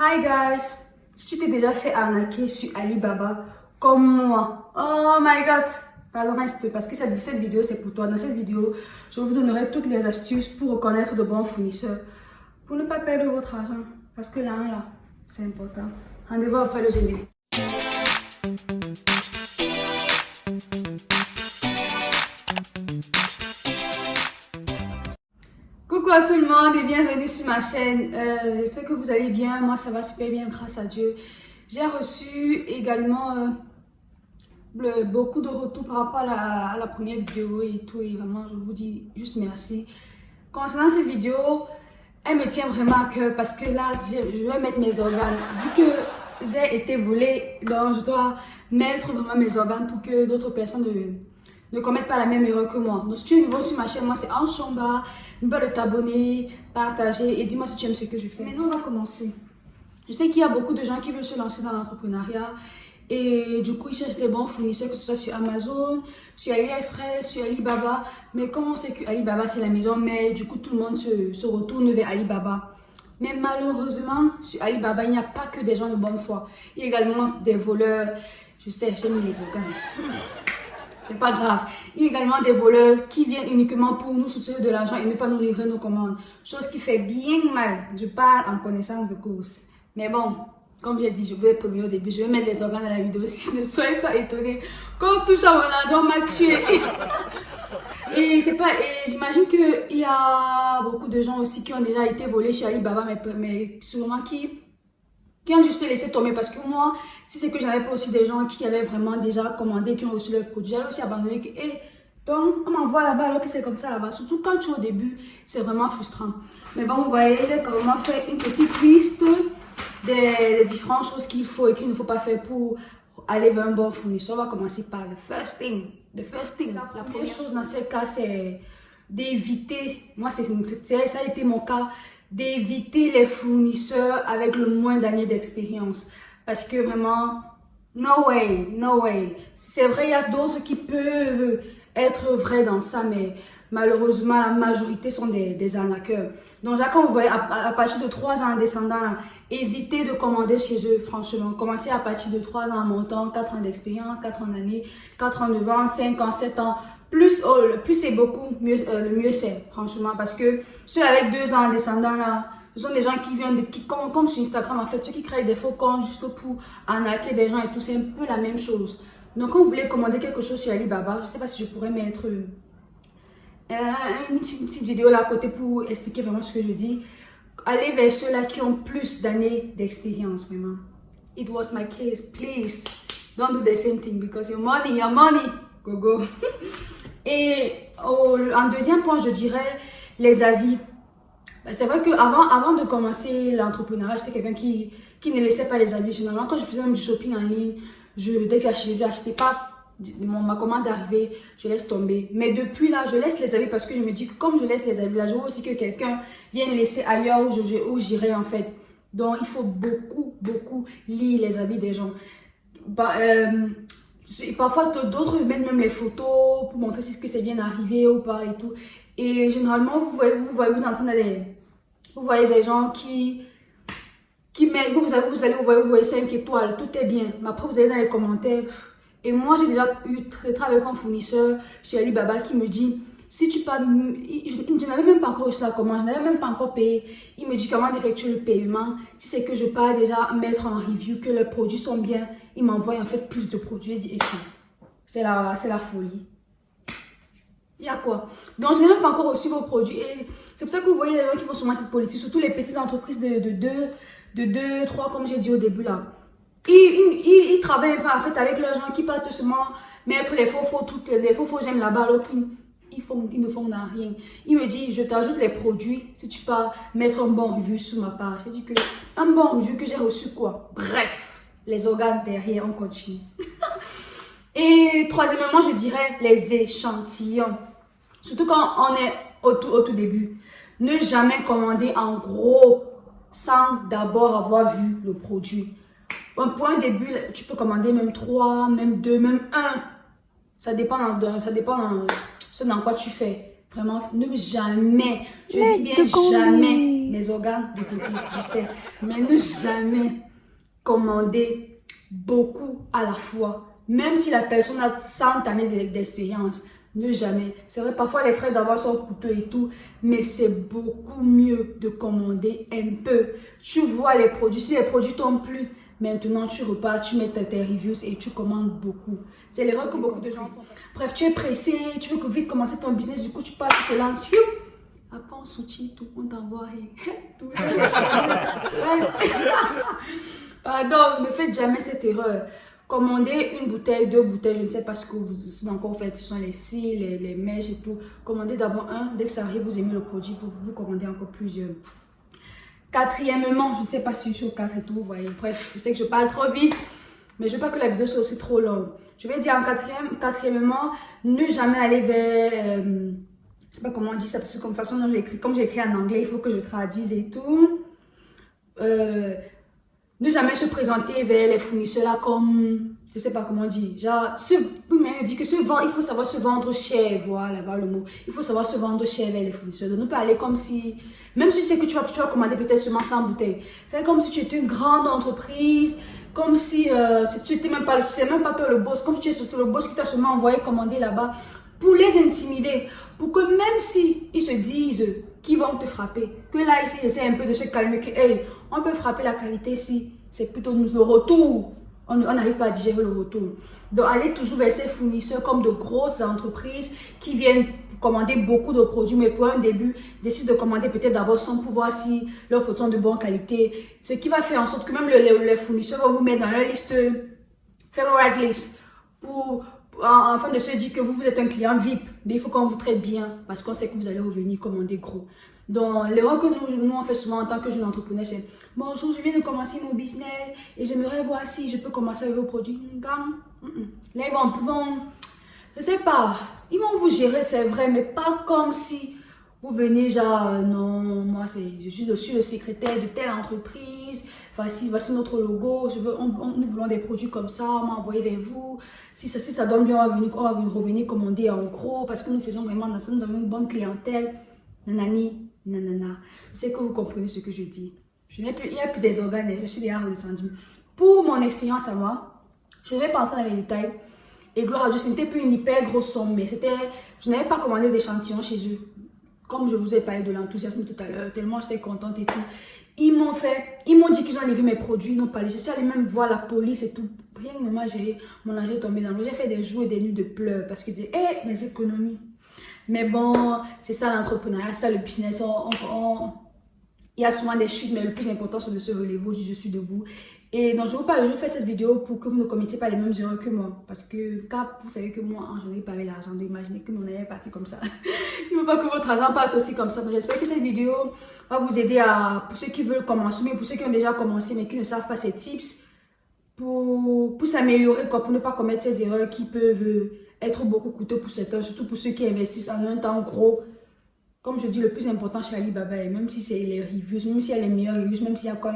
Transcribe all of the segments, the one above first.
Hi guys! Si tu t'es déjà fait arnaquer sur Alibaba, comme moi, oh my god! Pardon, parce que cette vidéo c'est pour toi. Dans cette vidéo, je vous donnerai toutes les astuces pour reconnaître de bons fournisseurs, pour ne pas perdre votre argent. Parce que là, c'est important. Rendez-vous après le générique. Coucou à tout le monde et bienvenue sur ma chaîne. J'espère que vous allez bien. Moi, ça va super bien, grâce à Dieu. J'ai reçu également beaucoup de retours par rapport à la première vidéo et tout. Et vraiment, je vous dis juste merci. Concernant cette vidéo, elle me tient vraiment à cœur parce que là, je vais mettre mes organes. Vu que j'ai été volée, donc je dois mettre vraiment mes organes pour que d'autres personnes ne commettent pas la même erreur que moi. Donc si tu es nouveau sur ma chaîne, moi c'est Enchamba. N'oublie pas de t'abonner, partager et dis-moi si tu aimes ce que je fais. Maintenant on va commencer. Je sais qu'il y a beaucoup de gens qui veulent se lancer dans l'entrepreneuriat et du coup ils cherchent les bons fournisseurs, que ce soit sur Amazon, sur AliExpress, sur Alibaba. Mais comme on sait que Alibaba c'est la maison mère, du coup tout le monde se retourne vers Alibaba. Mais malheureusement, sur Alibaba, il n'y a pas que des gens de bonne foi. Il y a également des voleurs. Je sais, j'aime les organes. C'est pas grave. Il y a également des voleurs qui viennent uniquement pour nous soutirer de l'argent et ne pas nous livrer nos commandes. Chose qui fait bien mal. Je parle en connaissance de cause. Mais bon, comme j'ai dit, je vous ai promis au début, je vais mettre les organes dans la vidéo aussi. Ne soyez pas étonnés. Quand on touche à mon argent, on m'a tué. Et j'imagine qu'il y a beaucoup de gens aussi qui ont déjà été volés chez Alibaba, mais sûrement qui ont juste laissé tomber. Parce que moi, si c'est que je n'avais pas aussi des gens qui avaient vraiment déjà commandé, qui ont reçu leurs produits, j'allais aussi abandonner que, donc, on m'envoie là-bas alors que c'est comme ça là-bas. Surtout quand tu es au début, c'est vraiment frustrant. Mais bon, vous voyez, j'ai quand même fait une petite liste des différentes choses qu'il faut et qu'il ne faut pas faire pour aller vers un bon fournisseur. On va commencer par le first thing. La première chose dans ces cas, c'est d'éviter, moi ça a été mon cas, d'éviter les fournisseurs avec le moins d'années d'expérience. Parce que vraiment, no way. C'est vrai, il y a d'autres qui peuvent être vrais dans ça, mais malheureusement, la majorité sont des arnaqueurs. Donc, quand vous voyez, à partir de 3 ans en descendant, là, évitez de commander chez eux, franchement. Commencez à partir de 3 ans en montant, 4 ans d'expérience, 4 ans d'année, 4 ans de vente, 5 ans, 7 ans. Plus c'est beaucoup, le mieux c'est, franchement. Parce que ceux avec 2 ans en descendant, là, ce sont des gens qui viennent, comme sur Instagram, en fait, ceux qui créent des faux comptes juste pour arnaquer des gens et tout, c'est un peu la même chose. Donc, quand vous voulez commander quelque chose sur Alibaba, je ne sais pas si je pourrais mettre une petite vidéo là à côté pour expliquer vraiment ce que je dis. Allez vers ceux-là qui ont plus d'années d'expérience, vraiment. It was my case. Please, don't do the same thing because your money, go. Et en deuxième point, je dirais les avis. C'est vrai qu'avant de commencer l'entrepreneuriat, j'étais quelqu'un qui ne laissait pas les avis. Généralement, quand je faisais même du shopping en ligne, dès que j'achetais pas ma commande arrivée, je laisse tomber. Mais depuis là, je laisse les avis parce que je me dis que comme je laisse les avis là, je veux aussi que quelqu'un vienne laisser ailleurs où j'irai en fait. Donc, il faut beaucoup lire les avis des gens. Parfois, d'autres mettent même les photos pour montrer si c'est bien arrivé ou pas et tout. Et généralement, vous voyez des gens qui mettent, vous voyez 5 étoiles, tout est bien. Mais après, vous allez dans les commentaires. Et moi, j'ai déjà traité avec un fournisseur sur Alibaba qui me dit, si tu pas, je n'avais même pas encore reçu la commande, je n'avais même pas encore payé. Il me dit comment effectuer le paiement. Si c'est que je pars déjà mettre en review que les produits sont bien, il m'envoie en fait plus de produits. Je dis, c'est la folie. Il y a quoi? Donc, je n'ai même pas encore reçu vos produits. Et c'est pour ça que vous voyez les gens qui font sûrement cette politique, surtout les petites entreprises de 2, 3, comme j'ai dit au début là. Ils travaillent en fait avec leurs gens qui partent seulement mettre les faux j'aime là-bas, alors ils ne font rien. Il me dit, je t'ajoute les produits si tu pars mettre un bon review sur ma page. J'ai dit que un bon review que j'ai reçu quoi? Bref, les organes derrière, on continue. Et troisièmement, je dirais les échantillons. Surtout quand on est au tout début. Ne jamais commander en gros sans d'abord avoir vu le produit. Pour un début, tu peux commander même 3, même 2, même 1. Ça dépend dans ce dans quoi tu fais. Vraiment, ne jamais, je dis bien jamais, mes organes de côté, je sais, mais ne jamais commander beaucoup à la fois. Même si la personne a 100 années d'expérience, ne jamais. C'est vrai, parfois les frais d'avoir son couteau et tout, mais c'est beaucoup mieux de commander un peu. Tu vois les produits, si les produits tombent plus, maintenant tu repars, tu mets tes reviews et tu commandes beaucoup. C'est l'erreur que beaucoup de gens font. Bref, tu es pressé, tu veux vite commencer ton business, du coup tu pars, tu te lances. Après on soutient tout, on t'envoie. Pardon, ne faites jamais cette erreur. Commandez une bouteille, 2 bouteilles, je ne sais pas ce que vous encore faites, ce sont les cils, les mèches et tout. Commandez d'abord un, dès que ça arrive, vous aimez le produit, vous commandez encore plusieurs. Quatrièmement, je ne sais pas si je suis au 4 et tout, vous voyez, bref, je sais que je parle trop vite, mais je ne veux pas que la vidéo soit aussi trop longue. Je vais dire en quatrièmement, ne jamais aller vers, je ne sais pas comment on dit ça, parce que comme façon dont j'écris, comme j'écris en anglais, il faut que je traduise et tout. Ne jamais se présenter vers les fournisseurs là comme, je sais pas comment on dit, genre, on dit que il faut savoir se vendre cher, voilà le mot. Il faut savoir se vendre cher vers les fournisseurs. Donc, ne pas aller comme si, même si tu sais que tu vas commander peut-être seulement 100 bouteilles. Fais comme si tu étais une grande entreprise, comme si tu sais même pas toi le boss, comme si c'est le boss qui t'a seulement envoyé commander là-bas, pour les intimider, pour que même si ils se disent qu'ils vont te frapper, que là ici ils essaient un peu de se calmer, que hey, on peut frapper la qualité si c'est plutôt le retour, on n'arrive pas à digérer le retour. Donc allez toujours vers ces fournisseurs comme de grosses entreprises qui viennent commander beaucoup de produits, mais pour un début, décident de commander peut-être d'abord sans pouvoir si leurs produits sont de bonne qualité, ce qui va faire en sorte que même les fournisseurs vont vous mettre dans leur liste, favorite list, afin de se dire que vous êtes un client VIP. Il faut qu'on vous traite bien parce qu'on sait que vous allez revenir commander gros. Donc, l'erreur que nous on fait souvent en tant que jeune entrepreneur, c'est bonjour, je viens de commencer mon business et j'aimerais voir si je peux commencer avec vos produits. Là, ils vont, je sais pas, ils vont vous gérer, c'est vrai, mais pas comme si vous venez genre, non, moi, je suis le secrétaire de telle entreprise. Voici notre logo, nous voulons des produits comme ça, on m'a envoyé vers vous. Si ça donne bien, on va revenir commander en gros parce que nous faisons vraiment dans ça, nous avons une bonne clientèle. Nanani, nanana. Je sais que vous comprenez ce que je dis. Il n'y a plus des organes, je suis déjà redescendue. Pour mon expérience à moi, je ne vais pas entrer dans les détails. Et gloire à Dieu, ce n'était plus une hyper grosse somme, mais je n'avais pas commandé d'échantillons chez eux. Comme je vous ai parlé de l'enthousiasme tout à l'heure, tellement j'étais contente et tout. Ils m'ont dit qu'ils ont livré mes produits, ils n'ont pas livré. Je suis allée même voir la police et tout. Rien que moi, mon argent est tombé dans l'eau. J'ai fait des jours et des nuits de pleurs parce qu'ils disaient, hé, mes économies. Mais bon, c'est ça l'entrepreneuriat, ça le business. Il y a souvent des chutes, mais le plus important, c'est de se relever. Je suis debout. Et donc, je fais cette vidéo pour que vous ne commettiez pas les mêmes erreurs que moi. Parce que quand vous savez que moi, je n'ai pas avec l'argent, d'imaginer que mon est parti comme ça. Il ne faut pas que votre argent parte aussi comme ça. Donc, j'espère que cette vidéo va vous aider pour ceux qui veulent commencer, mais pour ceux qui ont déjà commencé, mais qui ne savent pas ces tips, pour s'améliorer, pour ne pas commettre ces erreurs qui peuvent être beaucoup coûteux pour certains, surtout pour ceux qui investissent en un temps gros. Comme je dis, le plus important chez Alibaba, et même si c'est les reviews, même s'il y a les meilleurs reviews, même s'il y a quoi,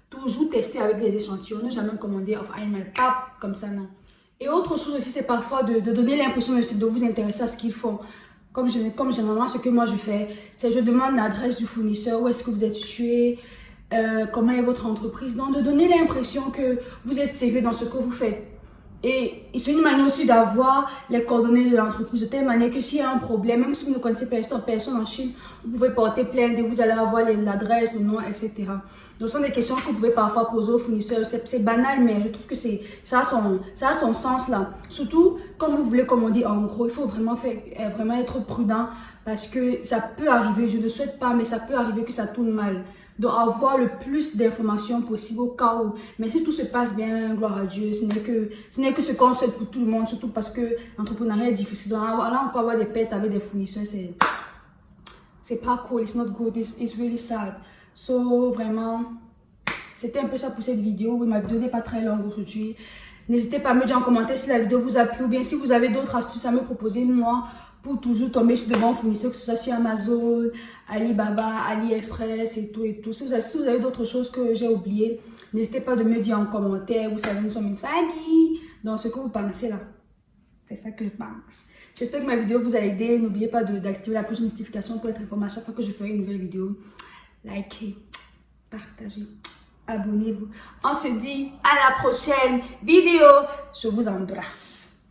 toujours tester avec des échantillons, ne jamais commander off-email, pas comme ça, non. Et autre chose aussi, c'est parfois de donner l'impression de vous intéresser à ce qu'ils font. Comme généralement, ce que moi je fais, c'est je demande l'adresse du fournisseur, où est-ce que vous êtes situé, comment est votre entreprise. Donc, de donner l'impression que vous êtes sérieux dans ce que vous faites. Et c'est une manière aussi d'avoir les coordonnées de l'entreprise de telle manière que s'il y a un problème, même si vous ne connaissez personne en Chine, vous pouvez porter plainte et vous allez avoir l'adresse, le nom, etc. Donc, ce sont des questions que vous pouvez parfois poser aux fournisseurs. C'est banal, mais je trouve que ça a son sens là. Surtout, quand vous voulez commander en gros, il faut vraiment être prudent parce que ça peut arriver, je ne souhaite pas, mais ça peut arriver que ça tourne mal. Donc, avoir le plus d'informations possible au cas où. Mais si tout se passe bien, gloire à Dieu, ce n'est que ce qu'on souhaite pour tout le monde, surtout parce que l'entrepreneuriat est difficile. Donc, là, on peut avoir des pertes avec des fournisseurs, c'est pas cool, it's not good, it's really sad. So, vraiment, c'était un peu ça pour cette vidéo. Oui, ma vidéo n'est pas très longue aujourd'hui. N'hésitez pas à me dire en commentaire si la vidéo vous a plu ou bien si vous avez d'autres astuces à me proposer, moi, pour toujours tomber sur de bons fournisseurs, que ce soit sur Amazon, Alibaba, AliExpress et tout et tout. Si vous avez d'autres choses que j'ai oubliées, n'hésitez pas de me dire en commentaire. Vous savez, nous sommes une famille. Donc, ce que vous pensez là. C'est ça que je pense. J'espère que ma vidéo vous a aidé. N'oubliez pas d'activer la cloche de notification pour être informé à chaque fois que je ferai une nouvelle vidéo. Likez, partagez, abonnez-vous. On se dit à la prochaine vidéo. Je vous embrasse.